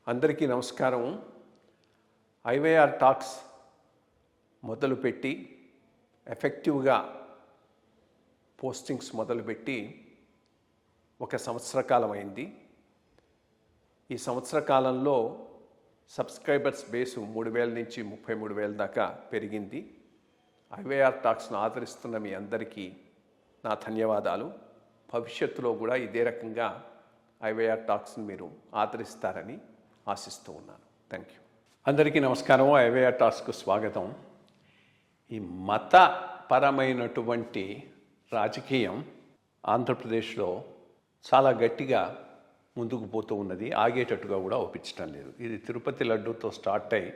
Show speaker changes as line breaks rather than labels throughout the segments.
అందరికీ నమస్కారం. IYR talks మొదలుపెట్టి ఎఫెక్టివ్గా పోస్టింగ్స్ మొదలుపెట్టి ఒక సంవత్సర కాలం అయింది. ఈ సంవత్సర కాలంలో సబ్స్క్రైబర్స్ బేసు 3,000 నుంచి 33,000 దాకా పెరిగింది. ఐవైఆర్ టాక్స్ను ఆదరిస్తున్న మీ అందరికీ నా ధన్యవాదాలు. భవిష్యత్తులో కూడా ఇదే రకంగా ఐవైఆర్ టాక్స్ని మీరు ఆదరిస్తారని ఆశిస్తూ ఉన్నాను. Thank you. అందరికీ నమస్కారం. ఐవైఆర్ టాక్స్కు స్వాగతం. ఈ మతపరమైనటువంటి రాజకీయం ఆంధ్రప్రదేశ్లో చాలా గట్టిగా ముందుకు పోతూ ఉన్నది. ఆగేటట్టుగా కూడా ఒప్పించడం లేదు. ఇది తిరుపతి లడ్డూతో స్టార్ట్ అయ్యి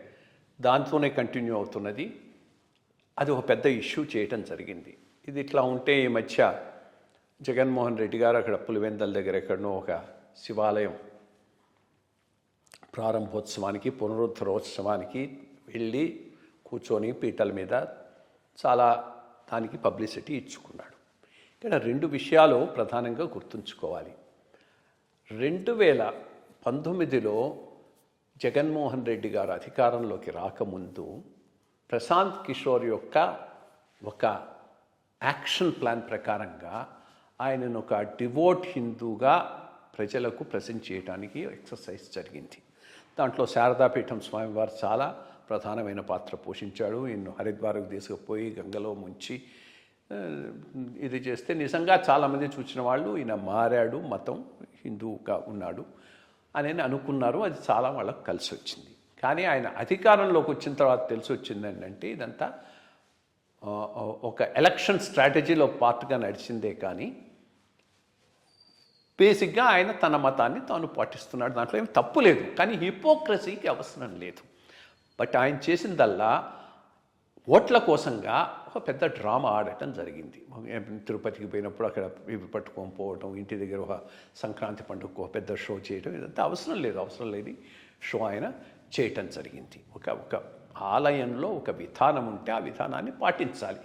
దాంతోనే కంటిన్యూ అవుతున్నది. అది ఒక పెద్ద ఇష్యూ చేయటం జరిగింది. ఇది ఇట్లా ఉంటే ఈ మధ్య జగన్మోహన్ రెడ్డి గారు అక్కడ పులివెందల దగ్గర ఎక్కడనో ఒక శివాలయం ప్రారంభోత్సవానికి పునరుద్ధరోత్సవానికి వెళ్ళి కూర్చొని పీటల మీద చాలా దానికి పబ్లిసిటీ ఇచ్చుకున్నాడు. ఇక్కడ 2 విషయాలు ప్రధానంగా గుర్తుంచుకోవాలి. 2019లో జగన్మోహన్ రెడ్డి గారు అధికారంలోకి రాకముందు ప్రశాంత్ కిషోర్ యొక్క ఒక యాక్షన్ ప్లాన్ ప్రకారంగా ఆయనను ఒక డివోట్ హిందూగా ప్రజలకు ప్రజెంట్ చేయడానికి ఎక్సర్సైజ్ జరిగింది. దాంట్లో శారదాపీఠం స్వామివారు చాలా ప్రధానమైన పాత్ర పోషించాడు. ఈయన హరిద్వార్కు తీసుకుపోయి గంగలో ముంచి ఇది చేస్తే నిజంగా చాలామంది చూసిన వాళ్ళు ఈయన మారాడు, మతం హిందువుగా ఉన్నాడు అని అనుకున్నారు. అది చాలా వాళ్ళకు కలిసి వచ్చింది. కానీ ఆయన అధికారంలోకి వచ్చిన తర్వాత తెలిసి వచ్చింది ఏంటంటే ఇదంతా ఒక ఎలక్షన్ స్ట్రాటజీలో పార్ట్గా నడిచిందే కానీ బేసిక్గా ఆయన తన మతాన్ని తాను పాటిస్తున్నాడు. దాంట్లో ఏమి తప్పు లేదు, కానీ హిపోక్రసీకి అవసరం లేదు. బట్ ఆయన చేసిందల్లా ఓట్ల కోసంగా ఒక పెద్ద డ్రామా ఆడటం జరిగింది. తిరుపతికి పోయినప్పుడు అక్కడ ఇవి పట్టుకొని పోవటం, ఇంటి దగ్గర ఒక సంక్రాంతి పండుగకు ఒక పెద్ద షో చేయటం, ఇదంతా అవసరం లేని షో ఆయన చేయటం జరిగింది. ఒక ఆలయంలో ఒక విధానం ఉంటే ఆ విధానాన్ని పాటించాలి.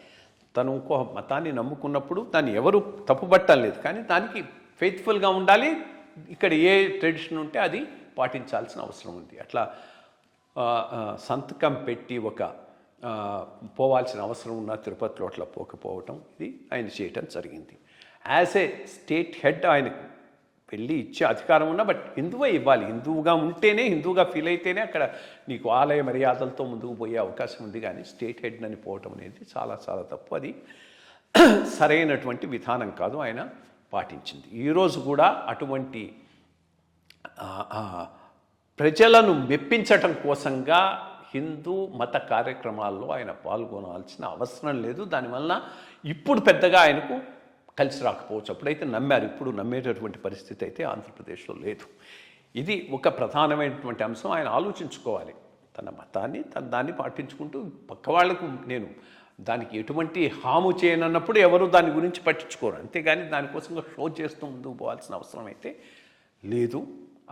తను ఇంకో మతాన్ని నమ్ముకున్నప్పుడు దాన్ని ఎవరు తప్పుపట్టడం లేదు, కానీ దానికి ఫెయిత్ఫుల్గా ఉండాలి. ఇక్కడ ఏ ట్రెడిషన్ ఉంటే అది పాటించాల్సిన అవసరం ఉంది. అట్లా సంతకం పెట్టి ఒక పోవాల్సిన అవసరం ఉన్న తిరుపతిలో అట్లా పోకపోవటం ఇది ఆయన చేయటం జరిగింది. యాజ్ ఏ స్టేట్ హెడ్ ఆయనకు వెళ్ళి ఇచ్చే అధికారం ఉన్నా, బట్ హిందువే ఇవ్వాలి. హిందువుగా ఉంటేనే, హిందువుగా ఫీల్ అయితేనే అక్కడ నీకు ఆలయ మర్యాదలతో ముందుకు పోయే అవకాశం ఉంది. కానీ స్టేట్ హెడ్ అని పోవటం అనేది చాలా చాలా తప్పు. అది సరైనటువంటి విధానం కాదు. ఆయన పాటించింది. ఈరోజు కూడా అటువంటి ప్రజలను మెప్పించటం కోసంగా హిందూ మత కార్యక్రమాల్లో ఆయన పాల్గొనాల్సిన అవసరం లేదు. దానివల్ల ఇప్పుడు పెద్దగా ఆయనకు కలిసి రాకపోవచ్చు. అప్పుడైతే నమ్మారు, ఇప్పుడు నమ్మేటటువంటి పరిస్థితి అయితే ఆంధ్రప్రదేశ్లో లేదు. ఇది ఒక ప్రధానమైనటువంటి అంశం. ఆయన ఆలోచించుకోవాలి. తన మతాన్ని దాన్ని పాటించుకుంటూ పక్క వాళ్లకు నేను దానికి ఎటువంటి హాము చేయనన్నప్పుడు ఎవరు దాని గురించి పట్టించుకోరు. అంతేగాని దానికోసంగా షో చేస్తూ ముందుకు పోవాల్సిన అవసరం అయితే లేదు.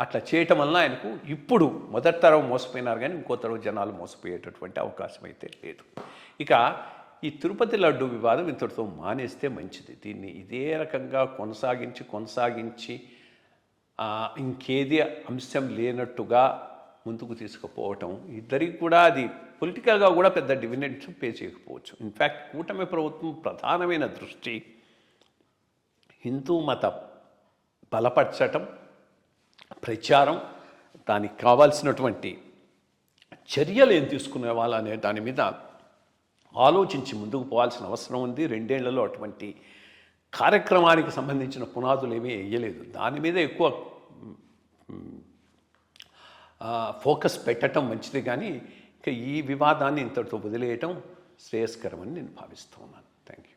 అట్లా చేయటం వల్ల ఆయనకు ఇప్పుడు మొదటి తరం మోసపోయినారు, కానీ ఇంకో తరం జనాలు మోసపోయేటటువంటి అవకాశం అయితే లేదు. ఇక ఈ తిరుపతి లడ్డు వివాదం ఇంతటితో మానేస్తే మంచిది. దీన్ని ఇదే రకంగా కొనసాగించి ఇంకేది అంశం లేనట్టుగా ముందుకు తీసుకుపోవటం ఇద్దరికి కూడా అది పొలిటికల్గా కూడా పెద్ద డివిడెండ్స్ పే చేయకపోవచ్చు. ఇన్ఫ్యాక్ట్ కూటమి ప్రభుత్వం ప్రధానమైన దృష్టి హిందూ మత బలపరచటం, ప్రచారం, దానికి కావాల్సినటువంటి చర్యలు ఏం తీసుకునే వాళ్ళనే దాని మీద ఆలోచించి ముందుకు పోవాల్సిన అవసరం ఉంది. 2 ఏళ్లలో అటువంటి కార్యక్రమానికి సంబంధించిన పునాదులు ఏమీ వేయలేదు. దాని మీద ఎక్కువ ఫోకస్ పెట్టడం మంచిది, కానీ ఇక ఈ వివాదాన్ని ఇంతటితో వదిలేయటం శ్రేయస్కరమని నేను భావిస్తూ ఉన్నాను. Thank you.